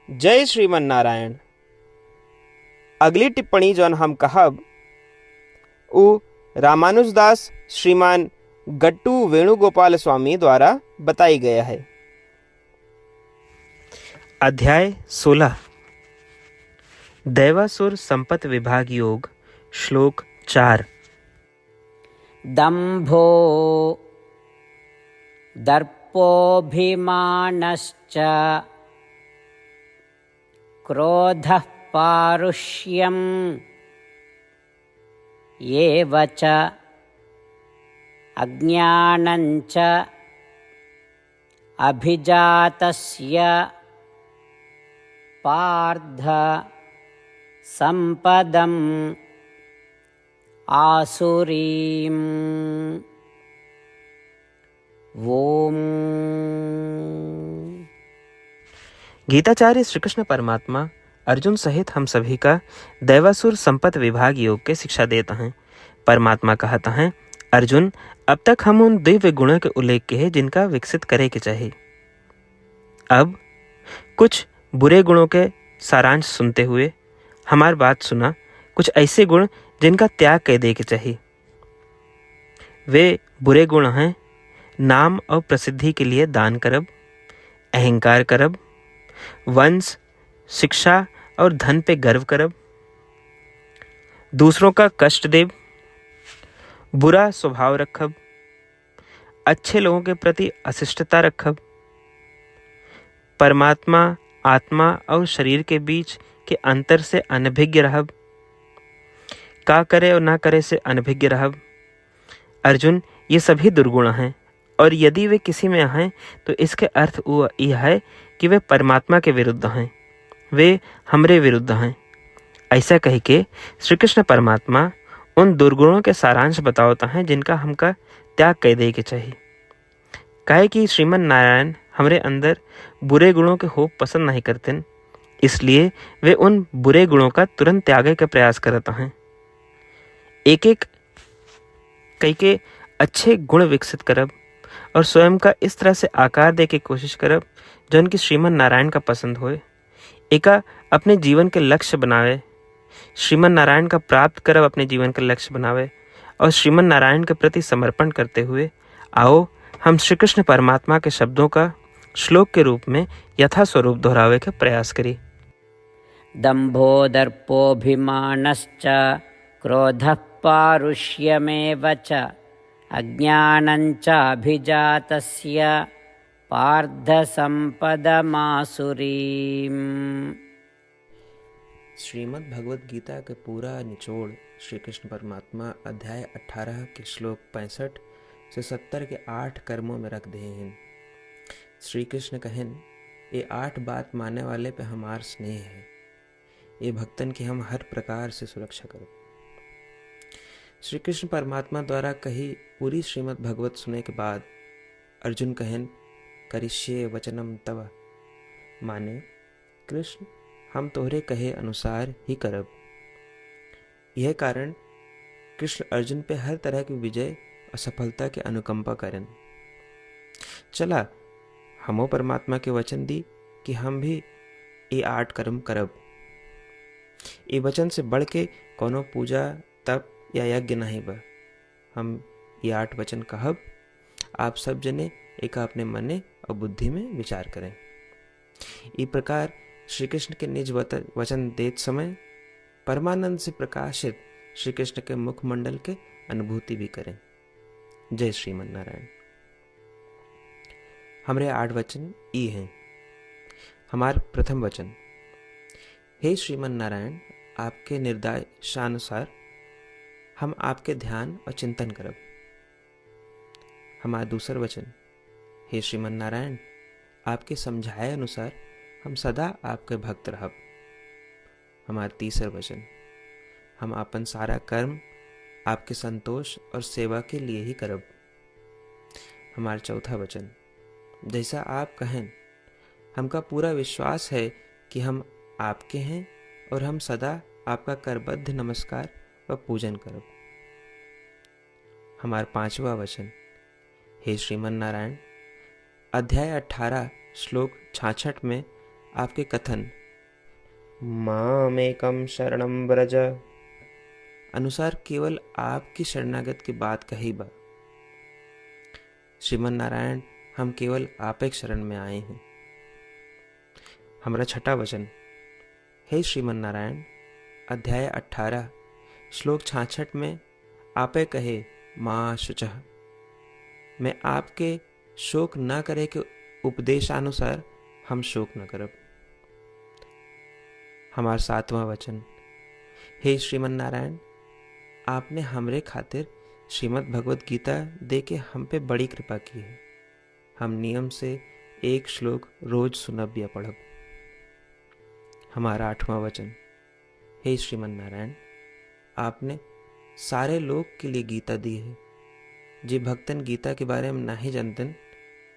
जय श्रीमन नारायण। अगली टिप्पणी जौन हम कहब उ रामानुजदास श्रीमान गट्टू वेणुगोपाल स्वामी द्वारा बताई गया है। अध्याय 16 दैवासुर संपत विभाग योग श्लोक 4। दंभो दर्पोऽभिमानश्च क्रोधः पारुष्यम् एव च अज्ञानञ्च अभिजातस्य पार्थ संपदम् आसुरीम्। ओम। गीताचार्य श्री कृष्ण परमात्मा अर्जुन सहित हम सभी का दैवासुर संपत विभाग योग के शिक्षा देता है। परमात्मा कहता है, अर्जुन, अब तक हम उन दिव्य गुणों के उल्लेख के हैं जिनका विकसित करे के चाहिए। अब कुछ बुरे गुणों के सारांश सुनते हुए हमारी बात सुना। कुछ ऐसे गुण जिनका त्याग कर दे के चाहिए। वे बुरे गुण हैं नाम और प्रसिद्धि के लिए दान करब, अहंकार करब, वंश, शिक्षा और धन पे गर्व करब, दूसरों का कष्ट देव, बुरा स्वभाव रखब, अच्छे लोगों के प्रति अशिष्टता रखब, परमात्मा, आत्मा और शरीर के बीच के अंतर से अनभिज्ञ रहब, का करे और ना करे से अनभिज्ञ रहब। अर्जुन, ये सभी दुर्गुण हैं और यदि वे किसी में हैं तो इसके अर्थ यह है कि वे परमात्मा के विरुद्ध हैं, वे हमरे विरुद्ध हैं। ऐसा कह के श्री कृष्ण परमात्मा उन दुर्गुणों के सारांश बताता है जिनका हमका त्याग कर दे के चाहिए। काहे कि श्रीमन नारायण हमरे अंदर बुरे गुणों के होप पसंद नहीं करते, इसलिए वे उन बुरे गुणों का तुरंत त्यागे का प्रयास करता हैं। एक एक कई के अच्छे गुण विकसित करब और स्वयं का इस तरह से आकार दे के कोशिश करब जो उनकी श्रीमन नारायण का पसंद होए। एका अपने जीवन के लक्ष्य बनावे, श्रीमन नारायण का प्राप्त करब अपने जीवन का लक्ष्य बनावे और श्रीमन नारायण के प्रति समर्पण करते हुए आओ हम श्री कृष्ण परमात्मा के शब्दों का श्लोक के रूप में यथा स्वरूप दोहरावे का प्रयास करें। दंभो दर्पोऽभिमानश्च क्रोधः पारुष्यमेव च अज्ञानञ्च अभिजातस्य पार्थ संपदमासुरीम्। श्रीमद् भगवद गीता के पूरा निचोड़ श्री कृष्ण परमात्मा अध्याय 18 के श्लोक 65 से 70 के 8 कर्मों में रख दे हैं। श्री कृष्ण कहन, ये 8 बात मानने वाले पे हमार स्नेह है, ये भक्तन की हम हर प्रकार से सुरक्षा करो। श्री कृष्ण परमात्मा द्वारा कही पूरी श्रीमद् भगवत सुने के बाद अर्जुन कहन, करिष्ये वचनम तव, माने कृष्ण हम तोहरे कहे अनुसार ही करब। यह कारण कृष्ण अर्जुन पे हर तरह की विजय और सफलता के अनुकंपा करें। चला हमो परमात्मा के वचन दी कि हम भी ये 8 कर्म करब। ये वचन से बढ़ के कोनो पूजा तप या यज्ञ नहीं बा। हम ये 8 वचन कहब, आप सब जने एक अपने मने और बुद्धि में विचार करें। इस प्रकार श्री कृष्ण के निज वचन देत समय परमानंद से प्रकाशित श्री कृष्ण के मुखमंडल के अनुभूति भी करें। जय श्रीमन नारायण। हमारे 8 वचन ई हैं। हमार प्रथम वचन, हे श्रीमन नारायण, आपके निर्देशानुसार हम आपके ध्यान और चिंतन करब। हमारा दूसर वचन, हे श्रीमन नारायण, आपके समझाए अनुसार हम सदा आपके भक्त रहब। हमारा तीसर वचन, हम अपन सारा कर्म आपके संतोष और सेवा के लिए ही करब। हमारा चौथा वचन, जैसा आप कहें, हमका पूरा विश्वास है कि हम आपके हैं और हम सदा आपका करबद्ध नमस्कार व पूजन करब। हमारा पांचवा वचन, हे श्रीमन नारायण, अध्याय 18 श्लोक 66 में आपके कथन मामेकम शरणम व्रज अनुसार केवल आपकी शरणागत की बात कही बा। श्रीमन नारायण, हम केवल आप एक शरण में आए हैं। हमारा छठा वचन, हे श्रीमन नारायण, अध्याय 18 श्लोक 66 में आपे कहे माँ शुचः, मैं आपके शोक न करे के उपदेशानुसार हम शोक न करब। हमार सातवां वचन, हे श्रीमन नारायण, आपने हमरे खातिर श्रीमद् भगवत गीता दे के हम पे बड़ी कृपा की है। हम नियम से एक श्लोक रोज सुनब या पढ़ब। हमारा आठवां वचन, हे श्रीमन नारायण, आपने सारे लोग के लिए गीता दी है। जे भक्तन गीता के बारे में नहीं जानतन,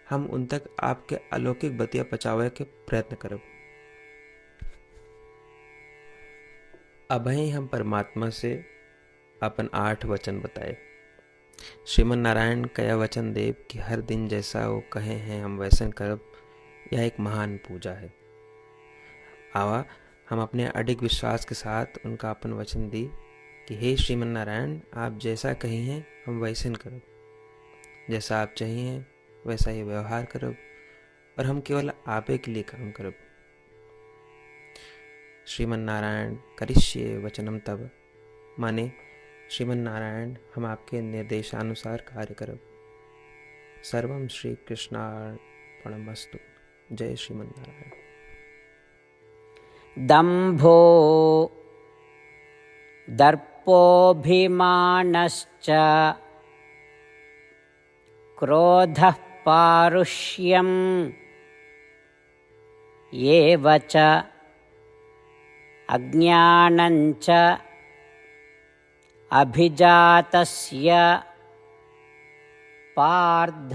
हम उन तक आपके अलौकिक बतिया पहुंचावे के प्रयत्न करब। अभय हम परमात्मा से अपन 8 वचन बताए। श्रीमन नारायण कया वचन देव कि हर दिन जैसा वो कहे हैं हम वैसन करब, यह एक महान पूजा है। आवा हम अपने अडिग विश्वास के साथ उनका अपन वचन दी कि हे श्रीमन नारायण, आप जैसा कही हैं हम वैसन करब, जैसा आप चाहिए वैसा ही व्यवहार करब, और हम केवल आपे के लिए काम करब। श्रीमन नारायण करिष्ये वचनम तब, माने श्रीमन नारायण हम आपके निर्देशानुसार कार्य करब। सर्वम श्री कृष्णार्पणमस्तु। जय श्रीमन नारायण। दम्भो दर्पोऽभिमानश्च क्रोधः पारुष्यम् एव च अज्ञानञ्च अभिजातस्य पार्थ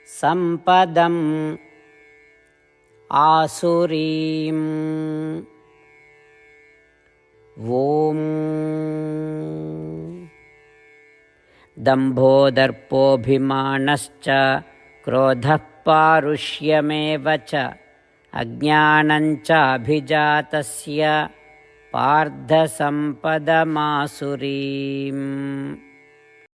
सम्पदम् आसुरीम्। ॐ दम्भो दर्पोऽभिमानश्च क्रोधः पारुष्यमेव च अज्ञानञ्च अभिजातस्य पार्थ सम्पदमासुरीम्।